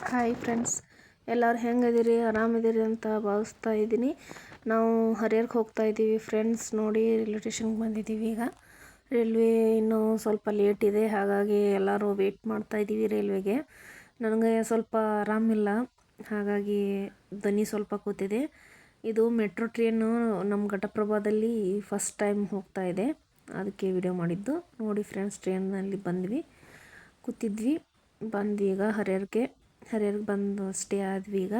Hi friends, ಎಲ್ಲರೂ ಹೆಂಗದಿರಿ? ಆರಾಮಿದ್ದೀರಿ ಅಂತ ಭಾವಿಸ್ತಾ ಇದ್ದೀನಿ. ನಾವು ಹರಿಹರಕ್ಕೆ ಹೋಗ್ತಾ ಇದ್ದೀವಿ ಫ್ರೆಂಡ್ಸ್. ನೋಡಿ, ರೈಲ್ವೆ ಸ್ಟೇಷನ್ಗೆ ಬಂದಿದ್ದೀವಿ. ಈಗ ರೈಲ್ವೆ ಇನ್ನೂ ಸ್ವಲ್ಪ ಲೇಟ್ ಇದೆ, ಹಾಗಾಗಿ ಎಲ್ಲರೂ ವೆಯ್ಟ್ ಮಾಡ್ತಾ ಇದ್ದೀವಿ ರೈಲ್ವೆಗೆ. ನನಗೆ ಸ್ವಲ್ಪ ಆರಾಮಿಲ್ಲ, ಹಾಗಾಗಿ ಧ್ವನಿ ಸ್ವಲ್ಪ ಕೂತಿದೆ. ಇದು ಮೆಟ್ರೋ ಟ್ರೈನು ನಮ್ಮ ಘಟಪ್ರಭಾದಲ್ಲಿ ಫಸ್ಟ್ ಟೈಮ್ ಹೋಗ್ತಾ ಇದೆ, ಅದಕ್ಕೆ ವಿಡಿಯೋ ಮಾಡಿದ್ದು. ನೋಡಿ ಫ್ರೆಂಡ್ಸ್, ಟ್ರೈನಲ್ಲಿ ಬಂದ್ವಿ, ಕೂತಿದ್ವಿ, ಬಂದ್ವಿ. ಈಗ ಹರಿಹರಕ್ಕೆ ಬಂದು ಸ್ಟೇ ಆದ್ವಿ. ಈಗ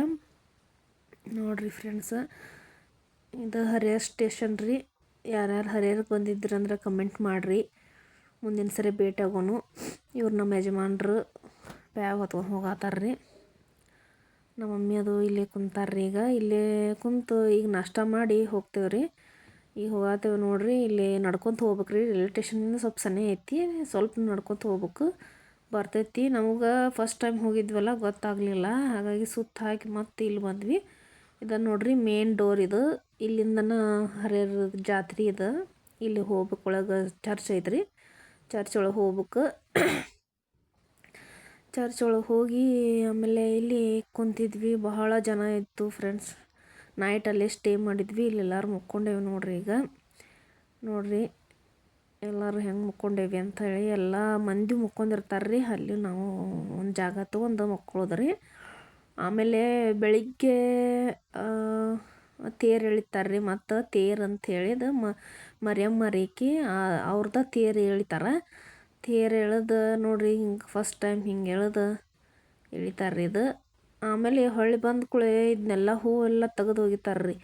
ನೋಡ್ರಿ ಫ್ರೆಂಡ್ಸ್, ಇದು ಹರಿಹರ ಸ್ಟೇಷನ್ ರೀ. ಯಾರ್ಯಾರು ಹರಿಹರಕ್ಕೆ ಬಂದಿದ್ರಂದ್ರೆ ಕಮೆಂಟ್ ಮಾಡಿರಿ, ಮುಂದಿನ ಸರಿ ಭೇಟಿ ಆಗೋನು. ಇವ್ರು ನಮ್ಮ ಯಜಮಾನ್ರು ಬ್ಯಾಗ್ ಹೊತ್ಕೊಂಡು ಹೋಗತ್ತಾರ್ರಿ. ನಮ್ಮ ಮಮ್ಮಿ ಅದು ಇಲ್ಲೇ ಕುಂತಾರ್ರಿ. ಈಗ ಇಲ್ಲೇ ಕುಂತು ಈಗ ನಾಷ್ಟ ಮಾಡಿ ಹೋಗ್ತೇವ್ರಿ. ಈಗ ಹೋಗತ್ತೇವೆ ನೋಡ್ರಿ. ಇಲ್ಲಿ ನಡ್ಕೊತ ಹೋಗ್ಬೇಕ್ರಿ, ರೈಲ್ವೆ ಸ್ಟೇಷನಿಂದ ಸ್ವಲ್ಪ ಸನೇ ಐತಿ, ಸ್ವಲ್ಪ ನಡ್ಕೊತ ಹೋಗ್ಬೇಕು ಬರ್ತೈತಿ. ನಮಗೆ ಫಸ್ಟ್ ಟೈಮ್ ಹೋಗಿದ್ವಲ್ಲ, ಗೊತ್ತಾಗಲಿಲ್ಲ, ಹಾಗಾಗಿ ಸುತ್ತ ಹಾಕಿ ಮತ್ತೆ ಇಲ್ಲಿ ಬಂದ್ವಿ. ಇದನ್ನು ನೋಡ್ರಿ, ಮೇನ್ ಡೋರ್ ಇದು. ಇಲ್ಲಿಂದನ ಹರಿಹರ ಜಾತ್ರೆ ಇದು. ಇಲ್ಲಿ ಹೋಗ್ಬೇಕು, ಒಳಗೆ ಚರ್ಚ್ ಐತ್ರಿ, ಚರ್ಚ್ ಒಳಗೆ ಹೋಗ್ಬೇಕು. ಚರ್ಚ್ ಒಳಗೆ ಹೋಗಿ ಆಮೇಲೆ ಇಲ್ಲಿ ಕುಂತಿದ್ವಿ. ಬಹಳ ಜನ ಇತ್ತು ಫ್ರೆಂಡ್ಸ್. ನೈಟಲ್ಲೇ ಸ್ಟೇ ಮಾಡಿದ್ವಿ. ಇಲ್ಲಿ ಎಲ್ಲರೂ ಮುಕ್ಕೊಂಡೇವಿ ನೋಡ್ರಿ. ಈಗ ನೋಡ್ರಿ ಎಲ್ಲರೂ ಹೆಂಗೆ ಮುಕ್ಕೊಂಡೇವಿ ಅಂತ ಹೇಳಿ. ಎಲ್ಲ ಮಂದಿ ಮುಕ್ಕೊಂಡಿರ್ತಾರೆ ರೀ. ಅಲ್ಲಿ ನಾವು ಒಂದು ಜಾಗ ತೊಗೊಂಡು ಮುಕ್ಕೊಳ್ಳೋದ್ರಿ. ಆಮೇಲೆ ಬೆಳಿಗ್ಗೆ ತೇರು ಎಳಿತಾರೆ ರೀ. ಮತ್ತು ತೇರು ಅಂತ ಹೇಳಿದ ಮರಿಯಮ್ಮರಿಕಿ ಅವ್ರದ್ದು ತೇರು ಎಳಿತಾರೆ. ತೇರು ಎಳೆದು ನೋಡ್ರಿ, ಹಿಂಗೆ ಫಸ್ಟ್ ಟೈಮ್ ಹಿಂಗೆ ಎಳಿತಾರೆ ರೀ ಇದು. ಆಮೇಲೆ ಹೊಳ್ಳಿ ಬಂದ ಕೂಡಲೇ ಇದನ್ನೆಲ್ಲ ಹೂವೆಲ್ಲ ತೆಗೆದು ಒಗಿತಾರೆ ರೀ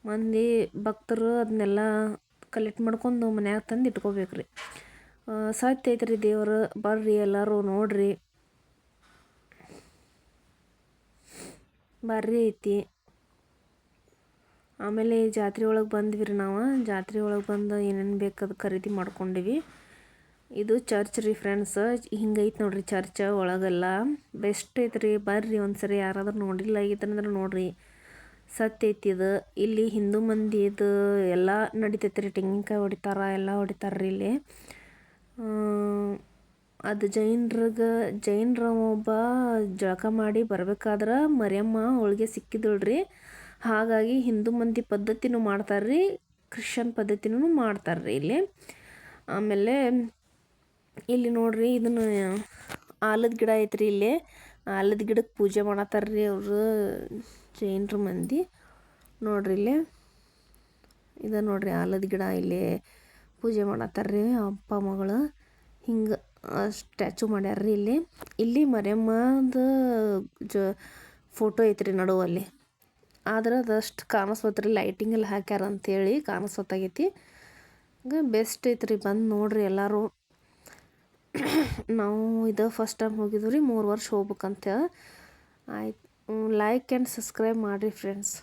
ಮಂದಿ ಭಕ್ತರು. ಅದನ್ನೆಲ್ಲ ಕಲೆಕ್ಟ್ ಮಾಡ್ಕೊಂಡು ಮನ್ಯಾಗ ತಂದು ಇಟ್ಕೋಬೇಕು ರೀ. ಸತ್ಯ ಐತ್ರಿ ದೇವರು. ಬರ್ರಿ ಎಲ್ಲರೂ ನೋಡ್ರಿ, ಬರ್ರಿ ಐತಿ. ಆಮೇಲೆ ಜಾತ್ರೆ ಒಳಗೆ ಬಂದ್ವಿ ರೀ ನಾವು. ಜಾತ್ರೆ ಒಳಗೆ ಬಂದು ಏನೇನು ಬೇಕದು ಖರೀದಿ ಮಾಡ್ಕೊಂಡಿವಿ. ಇದು ಚರ್ಚ್ ರೀ ಫ್ರೆಂಡ್ಸ್. ಹಿಂಗೈತೆ ನೋಡ್ರಿ ಚರ್ಚ್ ಒಳಗೆಲ್ಲ. ಬೆಸ್ಟ್ ಐತ್ರಿ, ಬರ್ರಿ ಒಂದ್ಸರಿ. ಯಾರಾದ್ರೂ ನೋಡಿಲ್ಲ ಆಗಿತ್ತಂದ್ರೆ ನೋಡ್ರಿ, ಸತ್ಯ ಐತಿ ಇದು. ಇಲ್ಲಿ ಹಿಂದೂ ಮಂದಿ ಇದು ಎಲ್ಲ ನಡಿತೈತೆ ರೀ. ತೆಂಗಿನಕಾಯಿ ಹೊಡಿತಾರ, ಎಲ್ಲ ಹೊಡಿತಾರ್ರಿ ಇಲ್ಲಿ. ಅದು ಜೈನ್ರ ಒಬ್ಬ ಜಳಕ ಮಾಡಿ ಬರ್ಬೇಕಾದ್ರೆ ಮರಿಯಮ್ಮ ಅವಳಿಗೆ ಸಿಕ್ಕಿದಳ್ರಿ. ಹಾಗಾಗಿ ಹಿಂದೂ ಮಂದಿ ಪದ್ಧತಿನೂ ಮಾಡ್ತಾರ್ರಿ, ಕ್ರಿಶ್ಚನ್ ಪದ್ಧತಿನೂ ಮಾಡ್ತಾರ್ರಿ ಇಲ್ಲಿ. ಆಮೇಲೆ ಇಲ್ಲಿ ನೋಡ್ರಿ, ಇದನ್ನು ಆಲದ ಗಿಡ ಐತ್ರಿ. ಇಲ್ಲಿ ಆಲದ ಗಿಡಕ್ಕೆ ಪೂಜೆ ಮಾಡತ್ತಾರ್ರಿ ಅವರು ಜೈನ್ರ ಮಂದಿ. ನೋಡ್ರಿ ಇಲ್ಲಿ ಇದು ನೋಡ್ರಿ ಆಲದ ಗಿಡ. ಇಲ್ಲಿ ಪೂಜೆ ಮಾಡತ್ತಾರ್ರಿ ಅಪ್ಪ ಮಗಳು. ಹಿಂಗೆ ಸ್ಟ್ಯಾಚು ಮಾಡ್ಯಾರ್ರಿ ಇಲ್ಲಿ. ಇಲ್ಲಿ ಮರಿಯಮ್ಮಂದು ಫೋಟೋ ಐತ್ರಿ ನಡುವಲ್ಲಿ. ಆದ್ರೆ ಅದಷ್ಟು ಕಾಣಿಸ್ವತ್ರಿ, ಲೈಟಿಂಗ್ ಎಲ್ಲ ಹಾಕ್ಯಾರ ಅಂತೇಳಿ ಕಾಣಿಸ್ವತ್ತಾಗೈತಿ. ಹಂಗೆ ಬೆಸ್ಟ್ ಐತ್ರಿ, ಬಂದು ನೋಡ್ರಿ ಎಲ್ಲರೂ. ನಾವು ಇದು ಫಸ್ಟ್ ಟೈಮ್ ಹೋಗಿದ್ವಿ ರೀ, 3 ವರ್ಷ ಹೋಗ್ಬೇಕಂತ. ಆಯ್ತು, ಲೈಕ್ ಆ್ಯಂಡ್ ಸಬ್ಸ್ಕ್ರೈಬ್ ಮಾಡಿರಿ ಫ್ರೆಂಡ್ಸ್.